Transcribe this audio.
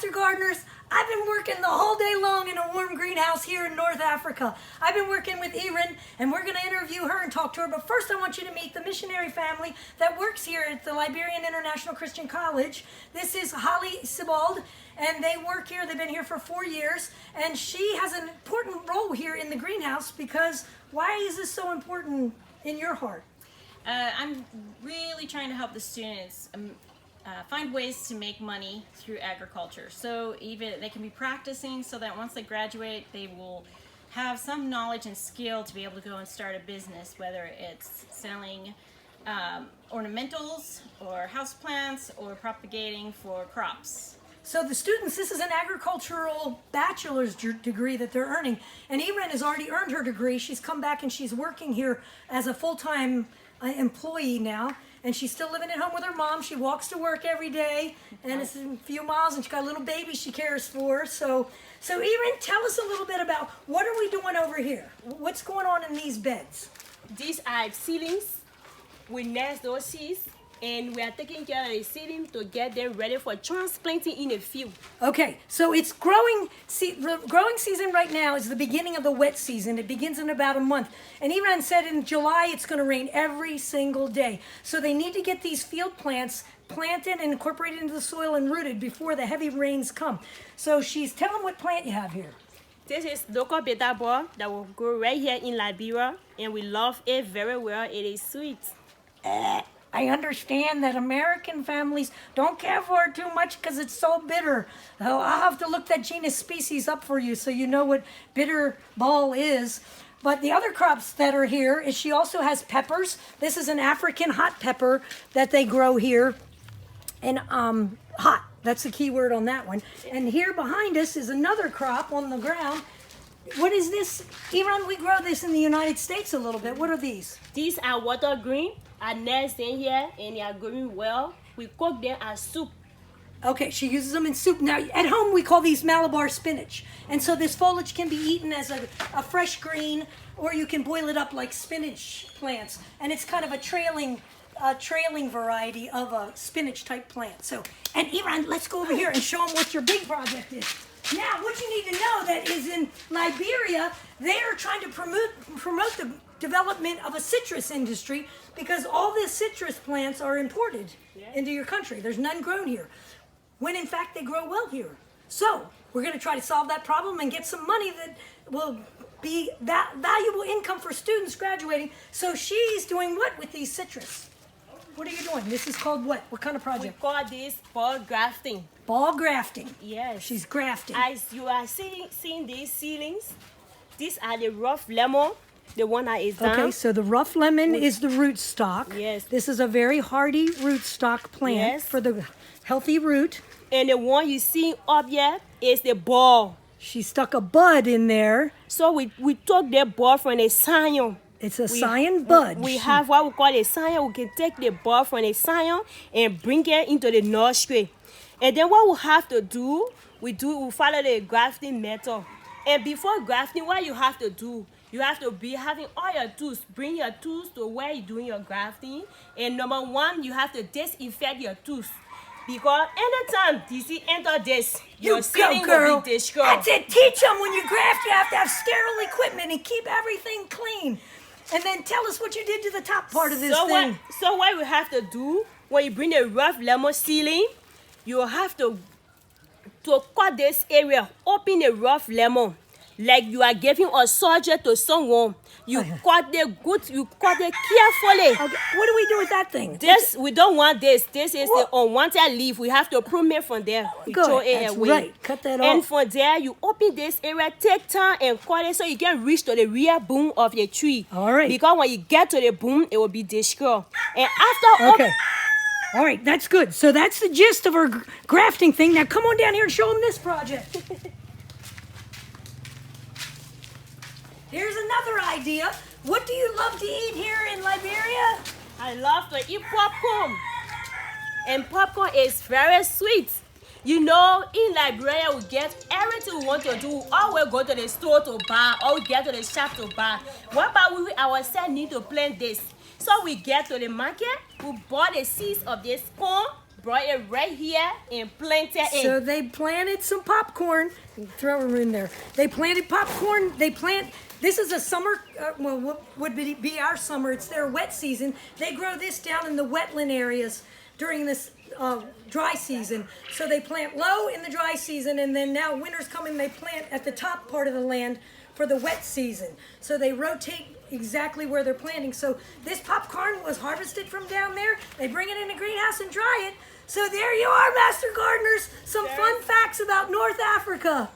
Master Gardeners, I've been working the whole day long in a warm greenhouse here in North Africa. I've been working with Erin, and we're going to interview her and talk to her. But first, I want you to meet the missionary family that works here at the Liberia International Christian College. This is Holly Sebald, and they work here. They've been here for 4 years, and she has an important role here in the greenhouse because why is this so important in your heart? I'm really trying to help the students find ways to make money through agriculture. So even they can be practicing so that once they graduate, they will have some knowledge and skill to be able to go and start a business, whether it's selling ornamentals or houseplants or propagating for crops. So the students, this is an agricultural bachelor's degree that they're earning. And Erin has already earned her degree. She's come back and she's working here as a full-time employee now. And she's still living at home with her mom. She walks to work every day, and it's a few miles, and she's got a little baby she cares for. So Erin, tell us a little bit about what are we doing over here? What's going on in these beds? These are seedlings. We nest those seeds, and we are taking care of the seedlings to get them ready for transplanting in a field. Okay, so it's growing. The growing season right now is the beginning of the wet season. It begins in about a month. And Erin said in July it's going to rain every single day. So they need to get these field plants planted and incorporated into the soil and rooted before the heavy rains come. So tell them what plant you have here. This is local beta ball that will grow right here in Liberia, and we love it very well. It is sweet. I understand that American families don't care for it too much because it's so bitter. Oh, I'll have to look that genus species up for you so you know what bitter ball is. But the other crops that are here is she also has peppers. This is an African hot pepper that they grow here. And hot, that's the key word on that one. And here behind us is another crop on the ground. What is this? Erin, we grow this in the United States a little bit. What are these? These are water green. I nest in here, and they are growing well. We cook them as soup. Okay, she uses them in soup. Now, at home, we call these Malabar spinach. And so this foliage can be eaten as a fresh green, or you can boil it up like spinach plants. And it's kind of a trailing variety of a spinach-type plant. So, and Erin, let's go over here and show them what your big project is. Now, what you need to know that is in Liberia, they are trying to promote the development of a citrus industry because all the citrus plants are imported into your country. There's none grown here, when in fact they grow well here. So we're going to try to solve that problem and get some money that will be that valuable income for students graduating. So she's doing what with these citrus? What are you doing? This is called what? What kind of project? We call this ball grafting. Ball grafting. Yes. She's grafting. As you are seeing these seedlings, these are the rough lemon, the one that is down. Okay, so the rough lemon is the rootstock. Yes. This is a very hardy rootstock plant for the healthy root. And the one you see up here is the ball. She stuck a bud in there. So we took the ball from the scion. It's a scion bud. We have what we call a scion. We can take the ball from the scion and bring it into the nursery. And then what we have to do, we follow the grafting method. And before grafting, what you have to do, you have to be having all your tools. Bring your tools to where you're doing your grafting. And number one, you have to disinfect your tools. Because anytime disease enter this, your seedling will be destroyed. That's it. Teach them when you graft, you have to have sterile equipment and keep everything clean. And then tell us what you did to the top part of this thing. So what you have to do, when you bring the rough lemon seedling, you have to cut this area, open the rough lemon, like you are giving a soldier to someone. You cut it good, you cut it carefully. Okay. What do we do with that thing? This, we don't want this. This is the unwanted leaf. We have to prune it from there. We throw it That's away. right. Cut that off. And from there, you open this area, take time and cut it so you can reach to the real boom of the tree. All right. Because when you get to the boom, it will be destroyed. And after All right, that's good. So that's the gist of our grafting thing. Now come on down here and show them this project. Here's another idea. What do you love to eat here in Liberia? I love to eat popcorn. And popcorn is very sweet. You know, in Liberia, we get everything we want to do. Or we go to the store to buy, or we get to the shop to buy. What about we ourselves need to plant this? So we get to the market, we bought the seeds of this corn, brought it right here and planted it. So they planted some popcorn. Throw them in there. They planted popcorn. This is a summer, what would be our summer. It's their wet season. They grow this down in the wetland areas during this dry season. So they plant low in the dry season, and then now winter's coming, they plant at the top part of the land for the wet season. So they rotate exactly where they're planting. So this popcorn was harvested from down there. They bring it in the greenhouse and dry it. So there you are, Master Gardeners. Some fun facts about North Africa.